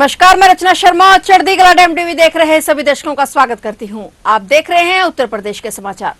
नमस्कार, मैं रचना शर्मा। चढ़ती कला टाइम टीवी देख रहे सभी दर्शकों का स्वागत करती हूं। आप देख रहे हैं उत्तर प्रदेश के समाचार।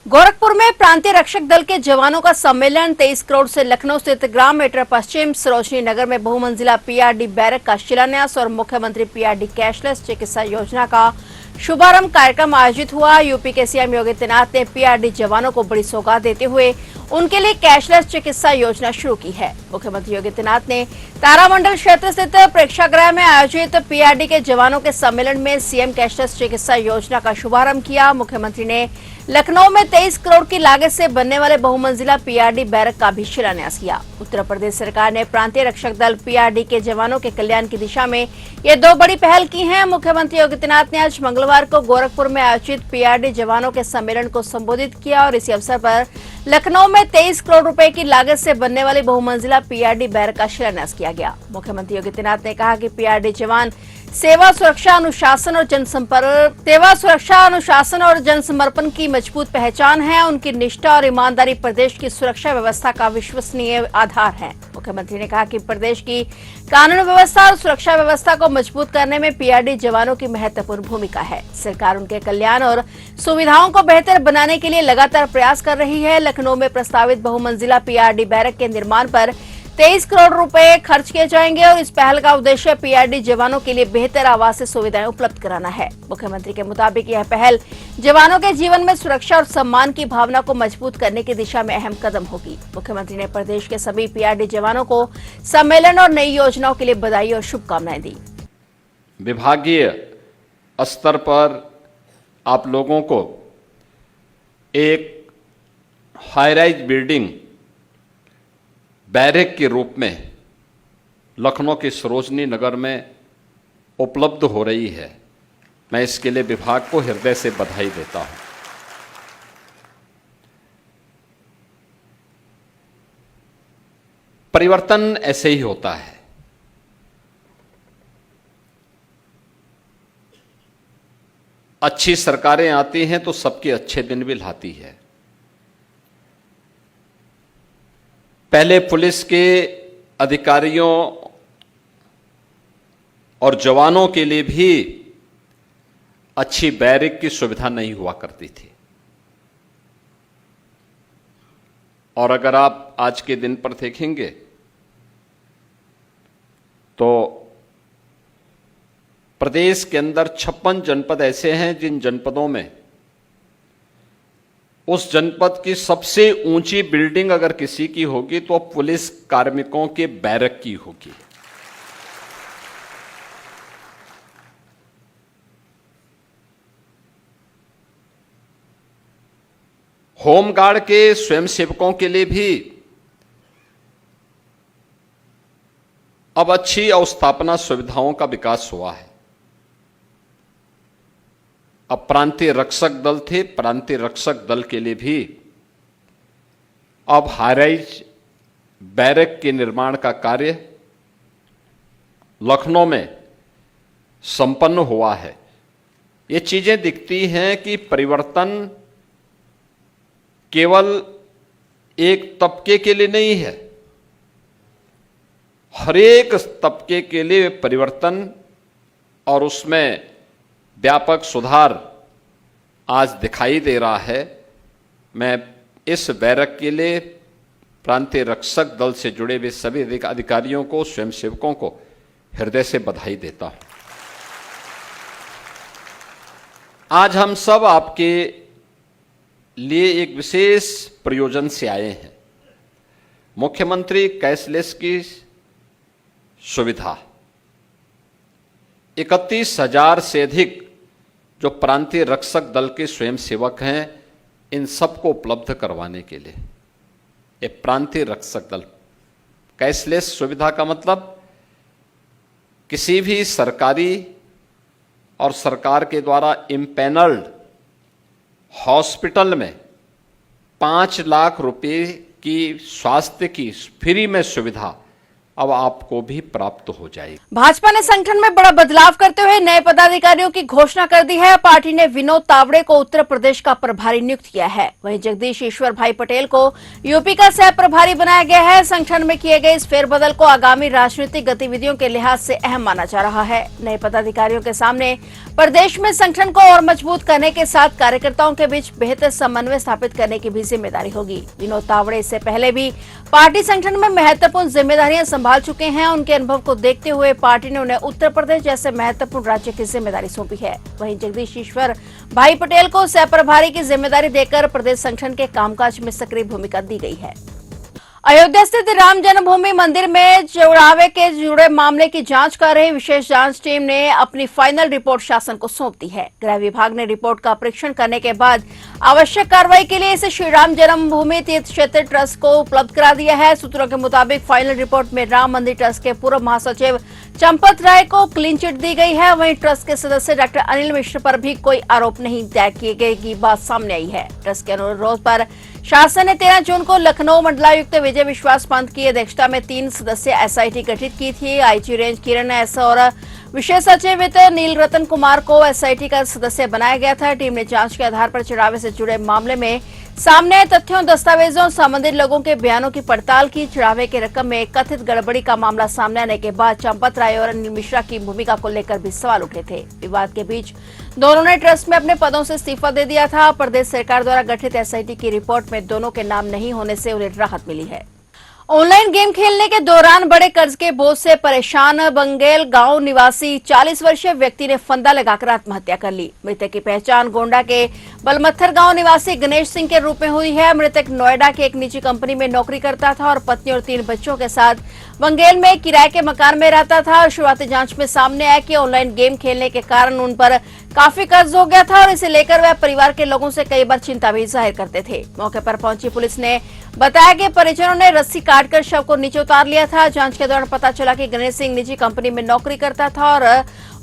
गोरखपुर में प्रांतीय रक्षक दल के जवानों का सम्मेलन। 23 करोड़ से लखनऊ स्थित ग्राम मेट्रो पश्चिम सरोजनी नगर में बहुमंजिला पीआरडी बैरक का शिलान्यास और मुख्यमंत्री पीआरडी कैशलेस चिकित्सा योजना का शुभारंभ कार्यक्रम आयोजित हुआ। यूपी के सीएम योगी आदित्यनाथ ने पीआरडी जवानों को बड़ी सौगात देते हुए उनके लिए कैशलेस चिकित्सा योजना शुरू की है। मुख्यमंत्री योगी आदित्यनाथ ने तारामंडल क्षेत्र स्थित प्रेक्षागृह में आयोजित पीआरडी के जवानों के सम्मेलन में सीएम कैशलेस चिकित्सा योजना का शुभारंभ किया। मुख्यमंत्री ने लखनऊ में 23 करोड़ की लागत से बनने वाले बहुमंजिला पीआरडी बैरक का भी शिलान्यास किया। उत्तर प्रदेश सरकार ने प्रांतीय रक्षक दल पीआरडी के जवानों के कल्याण की दिशा में ये दो बड़ी पहल की हैं। मुख्यमंत्री योगी आदित्यनाथ ने आज मंगलवार को गोरखपुर में आयोजित पीआरडी जवानों के सम्मेलन को संबोधित किया और इसी अवसर पर लखनऊ में 23 करोड़ रुपए की लागत से बनने वाली बहुमंजिला पीआरडी बैरक का शिलान्यास किया गया। मुख्यमंत्री योगी आदित्यनाथ ने कहा कि पीआरडी जवान सेवा सुरक्षा अनुशासन और जनसमर्पण की मजबूत पहचान है। उनकी निष्ठा और ईमानदारी प्रदेश की सुरक्षा व्यवस्था का विश्वसनीय आधार है। मुख्यमंत्री ने कहा कि प्रदेश की कानून व्यवस्था और सुरक्षा व्यवस्था को मजबूत करने में पीआरडी जवानों की महत्वपूर्ण भूमिका है। सरकार उनके कल्याण और सुविधाओं को बेहतर बनाने के लिए लगातार प्रयास कर रही है। लखनऊ में प्रस्तावित बहुमंजिला पीआरडी बैरक के निर्माण पर 23 करोड़ रुपए खर्च किए जाएंगे और इस पहल का उद्देश्य पीआरडी जवानों के लिए बेहतर आवासीय सुविधाएं उपलब्ध कराना है। मुख्यमंत्री के मुताबिक यह पहल जवानों के जीवन में सुरक्षा और सम्मान की भावना को मजबूत करने की दिशा में अहम कदम होगी। मुख्यमंत्री ने प्रदेश के सभी पीआरडी जवानों को सम्मेलन और नई योजनाओं के लिए बधाई और शुभकामनाएं दी। विभागीय स्तर पर आप लोगों को एक हाई-राइज बिल्डिंग बैरक के रूप में लखनऊ के सरोजनी नगर में उपलब्ध हो रही है। मैं इसके लिए विभाग को हृदय से बधाई देता हूं। परिवर्तन ऐसे ही होता है। अच्छी सरकारें आती हैं तो सबके अच्छे दिन भी लाती है। पहले पुलिस के अधिकारियों और जवानों के लिए भी अच्छी बैरक की सुविधा नहीं हुआ करती थी और अगर आप आज के दिन पर देखेंगे तो प्रदेश के अंदर 56 जनपद ऐसे हैं जिन जनपदों में उस जनपद की सबसे ऊंची बिल्डिंग अगर किसी की होगी तो पुलिस कार्मिकों के बैरक की होगी। होमगार्ड के स्वयंसेवकों के लिए भी अब अच्छी अवस्थापना सुविधाओं का विकास हुआ है। अब प्रांतीय रक्षक दल थे, प्रांतीय रक्षक दल के लिए भी अब हाई-राइज बैरक के निर्माण का कार्य लखनऊ में संपन्न हुआ है। ये चीजें दिखती हैं कि परिवर्तन केवल एक तबके के लिए नहीं है, हर एक तबके के लिए परिवर्तन और उसमें व्यापक सुधार आज दिखाई दे रहा है। मैं इस बैरक के लिए प्रांतीय रक्षक दल से जुड़े हुए सभी अधिकारियों को, स्वयंसेवकों को हृदय से बधाई देता हूं। आज हम सब आपके लिए एक विशेष प्रयोजन से आए हैं। मुख्यमंत्री कैशलेस की सुविधा 31,000 से अधिक जो प्रांतीय रक्षक दल के स्वयंसेवक हैं, इन सबको उपलब्ध करवाने के लिए ये प्रांतीय रक्षक दल कैशलेस सुविधा का मतलब किसी भी सरकारी और सरकार के द्वारा इम्पैनल्ड हॉस्पिटल में 5 लाख रुपए की स्वास्थ्य की फ्री में सुविधा अब आपको भी प्राप्त हो जाएगी। भाजपा ने संगठन में बड़ा बदलाव करते हुए नए पदाधिकारियों की घोषणा कर दी है। पार्टी ने विनोद तावड़े को उत्तर प्रदेश का प्रभारी नियुक्त किया है। वहीं जगदीश ईश्वर भाई पटेल को यूपी का सह प्रभारी बनाया गया है। संगठन में किए गए इस फेरबदल को आगामी राजनीतिक गतिविधियों के लिहाज से अहम माना जा रहा है। नए पदाधिकारियों के सामने प्रदेश में संगठन को और मजबूत करने के साथ कार्यकर्ताओं के बीच बेहतर समन्वय स्थापित करने की भी जिम्मेदारी होगी। विनोद तावड़े इससे पहले भी पार्टी संगठन में महत्वपूर्ण जिम्मेदारियां संभाल चुके हैं। उनके अनुभव को देखते हुए पार्टी ने उन्हें उत्तर प्रदेश जैसे महत्वपूर्ण राज्य की जिम्मेदारी सौंपी है। वहीं जगदीश ईश्वर भाई पटेल को सह प्रभारी की जिम्मेदारी देकर प्रदेश संगठन के कामकाज में सक्रिय भूमिका दी गई है। अयोध्या स्थित राम जन्मभूमि मंदिर में चौराहे के जुड़े मामले की जांच कर रही विशेष जांच टीम ने अपनी फाइनल रिपोर्ट शासन को सौंप दी है। गृह विभाग ने रिपोर्ट का परीक्षण करने के बाद आवश्यक कार्रवाई के लिए इसे श्री राम जन्मभूमि तीर्थ क्षेत्र ट्रस्ट को उपलब्ध करा दिया है। सूत्रों के मुताबिक फाइनल रिपोर्ट में राम मंदिर ट्रस्ट के पूर्व महासचिव चंपत राय को क्लीन चिट दी गई है। वहीं ट्रस्ट के सदस्य डॉक्टर अनिल मिश्र पर भी कोई आरोप नहीं तय किए गए की बात सामने आई है। ट्रस्ट के अनुरोध पर शासन ने 13 जून को लखनऊ मंडलायुक्त विजय विश्वास पंत की अध्यक्षता में 3 सदस्यीय एसआईटी गठित की थी। आईजी रेंज किरण एस और विशेष सचिव वित्त नील रतन कुमार को एसआईटी का सदस्य बनाया गया था। टीम ने जांच के आधार पर चढ़ावे से जुड़े मामले में सामने आए तथ्यों, दस्तावेजों और संबंधित लोगों के बयानों की पड़ताल की। चढ़ावे की रकम में कथित गड़बड़ी का मामला सामने आने के बाद चंपत राय और अनिल मिश्रा की भूमिका को लेकर भी सवाल उठे थे। विवाद के बीच दोनों ने ट्रस्ट में अपने पदों से इस्तीफा दे दिया था। प्रदेश सरकार द्वारा गठित एसआईटी की रिपोर्ट में दोनों के नाम नहीं होने से उन्हें राहत मिली है। ऑनलाइन गेम खेलने के दौरान बड़े कर्ज के बोझ से परेशान बंगेल गांव निवासी 40 वर्षीय व्यक्ति ने फंदा लगाकर आत्महत्या कर ली। मृतक की पहचान गोंडा के बलमत्थर गांव निवासी गणेश सिंह के रूप में हुई है। मृतक नोएडा की एक निजी कंपनी में नौकरी करता था और पत्नी और 3 बच्चों के साथ बंगेल में किराए के मकान में रहता था। शुरुआती जांच में सामने आया कि ऑनलाइन गेम खेलने के कारण उन पर काफी कर्ज हो गया था और इसे लेकर वह परिवार के लोगों से कई बार चिंता भी जाहिर करते थे। मौके पर पहुंची पुलिस ने बताया कि परिजनों ने रस्सी काटकर शव को नीचे उतार लिया था। जांच के दौरान पता चला कि गणेश सिंह निजी कंपनी में नौकरी करता था और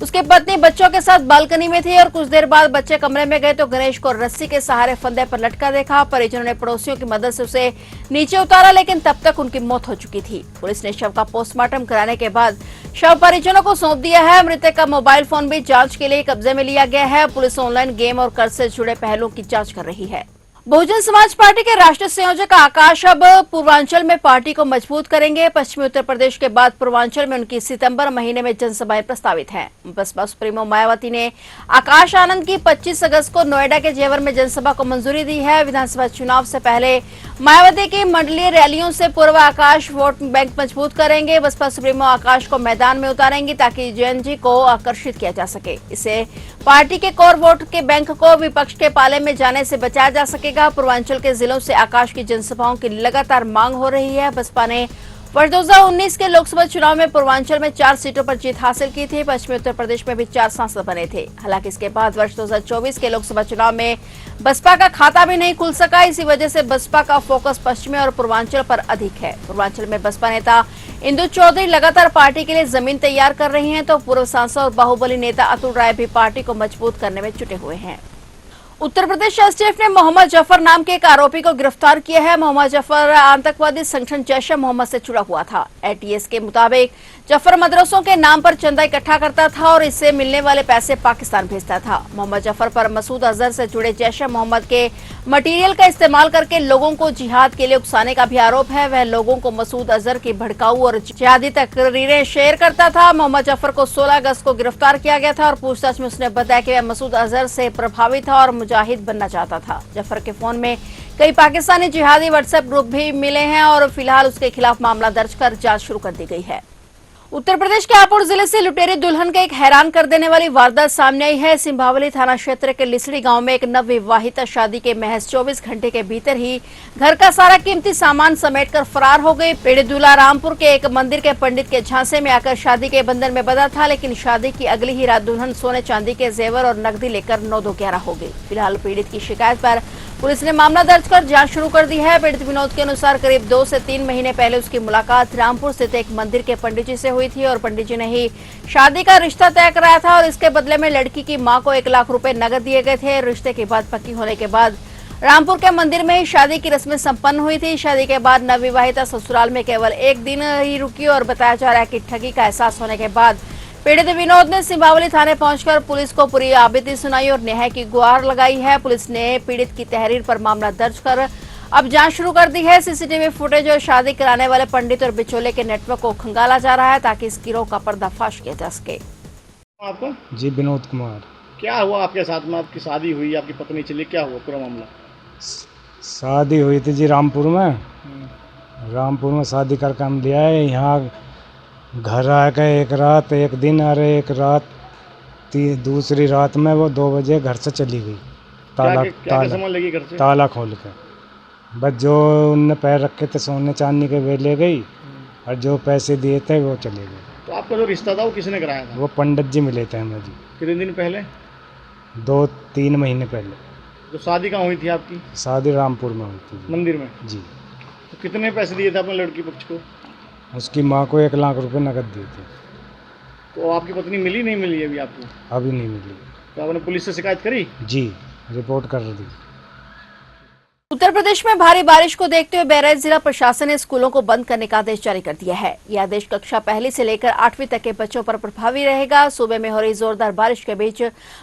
उसके पत्नी बच्चों के साथ बालकनी में थी और कुछ देर बाद बच्चे कमरे में गए तो गणेश को रस्सी के सहारे फंदे पर लटका देखा। परिजनों ने पड़ोसियों की मदद से उसे नीचे उतारा, लेकिन तब तक उनकी मौत हो चुकी थी। पुलिस ने शव का पोस्टमार्टम कराने के बाद शव परिजनों को सौंप दिया है। मृतक का मोबाइल फोन भी जांच के लिए कब्जे में लिया गया है। पुलिस ऑनलाइन गेम और कर्ज से जुड़े पहलुओं की जांच कर रही है। बहुजन समाज पार्टी के राष्ट्रीय संयोजक आकाश अब पूर्वांचल में पार्टी को मजबूत करेंगे। पश्चिमी उत्तर प्रदेश के बाद पूर्वांचल में उनकी सितंबर महीने में जनसभाएं प्रस्तावित हैं। बसपा सुप्रीमो मायावती ने आकाश आनंद की 25 अगस्त को नोएडा के जेवर में जनसभा को मंजूरी दी है। विधानसभा चुनाव से पहले मायावती की मंडलीय रैलियों से पूर्व आकाश वोट बैंक मजबूत करेंगे। बसपा सुप्रीमो आकाश को मैदान में उतारेंगे ताकि जेएनजी को आकर्षित किया जा सके। इससे पार्टी के कोर वोट के बैंक को विपक्ष के पाले में जाने से बचाया जा सकेगा। पूर्वांचल के जिलों से आकाश की जनसभाओं की लगातार मांग हो रही है। बसपा ने वर्ष 2019 के लोकसभा चुनाव में पूर्वांचल में 4 सीटों पर जीत हासिल की थी। पश्चिमी उत्तर प्रदेश में भी 4 सांसद बने थे। हालांकि इसके बाद वर्ष 2024 के लोकसभा चुनाव में बसपा का खाता भी नहीं खुल सका। इसी वजह से बसपा का फोकस पश्चिमी और पूर्वांचल पर अधिक है। पूर्वांचल में बसपा नेता इंदु चौधरी लगातार पार्टी के लिए जमीन तैयार कर रही हैं, तो पूर्व सांसद और बाहुबली नेता अतुल राय भी पार्टी को मजबूत करने में जुटे हुए हैं। उत्तर प्रदेश एसटीएफ ने मोहम्मद जफर नाम के एक आरोपी को गिरफ्तार किया है। मोहम्मद जफर आतंकवादी संगठन जैश-ए मोहम्मद से जुड़ा हुआ था। एटीएस के मुताबिक जफर मदरसों के नाम पर चंदा इकट्ठा करता था और इससे मिलने वाले पैसे पाकिस्तान भेजता था। मोहम्मद जफर पर मसूद अजहर से जुड़े जैश-ए मोहम्मद के मटीरियल का इस्तेमाल करके लोगों को जिहाद के लिए उकसाने का भी आरोप है। वह लोगों को मसूद अजहर की भड़काऊ और जिहादी तकरीरें शेयर करता था। मोहम्मद जफर को 16 अगस्त को गिरफ्तार किया गया था और पूछताछ में उसने बताया कि वह मसूद अजहर से प्रभावित था और मुजाहिद बनना चाहता था। जफर के फोन में कई पाकिस्तानी जिहादी व्हाट्सएप ग्रुप भी मिले हैं और फिलहाल उसके खिलाफ मामला दर्ज कर जांच शुरू कर दी गई है। उत्तर प्रदेश के हापुड़ जिले से लुटेरी दुल्हन के एक हैरान कर देने वाली वारदात सामने आई है। सिंभावली थाना क्षेत्र के लिसड़ी गांव में एक नवविवाहिता शादी के महज 24 घंटे के भीतर ही घर का सारा कीमती सामान समेटकर फरार हो गई। पीड़ित दूल्हा रामपुर के एक मंदिर के पंडित के झांसे में आकर शादी के बंधन में बंधा था, लेकिन शादी की अगली ही रात दुल्हन सोने चांदी के जेवर और नकदी लेकर 9-2-11 हो गई। फिलहाल पीड़ित की शिकायत पर पुलिस ने मामला दर्ज कर जांच शुरू कर दी है। पीड़ित विनोद के अनुसार करीब 2 से 3 महीने पहले उसकी मुलाकात रामपुर स्थित एक मंदिर के पंडित जी से हुई थी और पंडित जी ने ही शादी का रिश्ता तय कराया था और इसके बदले में लड़की की मां को 1 लाख रुपए नकद दिए गए थे। रिश्ते की बात पक्की होने के बाद रामपुर के मंदिर में ही शादी की रस्में संपन्न हुई थी। शादी के बाद नवविवाहिता ससुराल में केवल एक दिन ही रुकी और बताया जा रहा है कि ठगी का एहसास होने के बाद पीड़ित विनोद ने सिंबावली थाने पहुंचकर पुलिस को पूरी आपबीती सुनाई और न्याय की गुहार लगाई है। पुलिस ने पीड़ित की तहरीर पर मामला दर्ज कर अब जांच शुरू कर दी है। सीसीटीवी फुटेज और शादी कराने वाले पंडित और बिचौले के नेटवर्क को खंगाला जा रहा है ताकि इस गिरोह का पर्दाफाश किया जा सके। आपको जी विनोद कुमार। क्या हुआ आपके साथ में? आपकी शादी हुई, आपकी पत्नी चली, क्या हुआ पूरा मामला? शादी हुई थी जी रामपुर में। रामपुर में शादी करके हम ले आए यहाँ। घर आ गए एक रात, एक दिन अरे एक रात, दूसरी रात में वो 2 बजे घर से चली गई। क्या समझ लगी घर से? ताला खोल के। बस जो उनने पैर रखे थे सोने चांदी के वे ले गई और जो पैसे दिए थे वो चले गए। तो आपका जो रिश्ता था वो किसने कराया था? वो पंडित जी मिले थे हमें जी। कितने दिन पहले? 2-3 महीने पहले। तो शादी कहाँ हुई थी आपकी? शादी रामपुर में हुई थी। मंदिर में जी। तो कितने पैसे दिए थे अपने लड़की पक्ष को? उसकी माँ को 1 लाख रुपए नकद दिए थे। तो आपकी पत्नी मिली नहीं मिली अभी आपको? अभी नहीं मिली। तो आपने पुलिस से शिकायत करी? जी, रिपोर्ट कर दी। उत्तर प्रदेश में भारी बारिश को देखते हुए बहराइच जिला प्रशासन ने स्कूलों को बंद करने का आदेश जारी कर दिया है। यह आदेश कक्षा 1 से लेकर 8वीं तक के बच्चों पर प्रभावी रहेगा। सूबे में हो रही जोरदार बारिश के बीच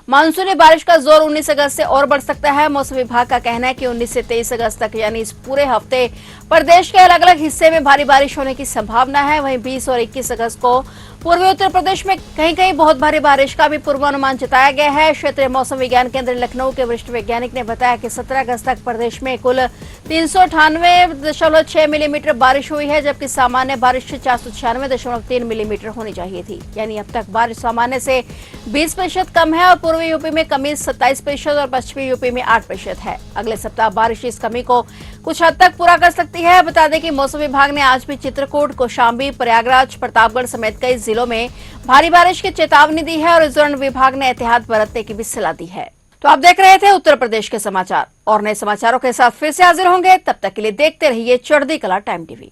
मानसूनी बारिश का जोर 19 अगस्त से और बढ़ सकता है। मौसम विभाग का कहना है कि 19 से 23 अगस्त तक यानी इस पूरे हफ्ते प्रदेश के अलग अलग हिस्से में भारी बारिश होने की संभावना है। वहीं 20 और 21 अगस्त को पूर्वी उत्तर प्रदेश में कहीं कहीं बहुत भारी बारिश का भी पूर्वानुमान जताया गया है। क्षेत्रीय मौसम विज्ञान केंद्र लखनऊ के वरिष्ठ वैज्ञानिक ने बताया कि 17 अगस्त तक प्रदेश में कुल 398.6 मिलीमीटर बारिश हुई है, जबकि सामान्य बारिश 496.3 मिलीमीटर होनी चाहिए थी। यानी अब तक बारिश सामान्य से 20% कम है और पूर्वी यूपी में कमी 27% और पश्चिमी यूपी में 8% है। अगले सप्ताह बारिश इस कमी को कुछ हद तक पूरा कर सकती है। बता दें कि मौसम विभाग ने आज भी चित्रकूट, कौशाम्बी, प्रयागराज, प्रतापगढ़ समेत कई जिलों में भारी बारिश की चेतावनी दी है और इस दौरान विभाग ने एहतियात बरतने की भी सलाह दी है। तो आप देख रहे थे उत्तर प्रदेश के समाचार और नए समाचारों के साथ फिर से हाजिर होंगे। तब तक के लिए देखते रहिए चढ़ती कला टाइम टीवी।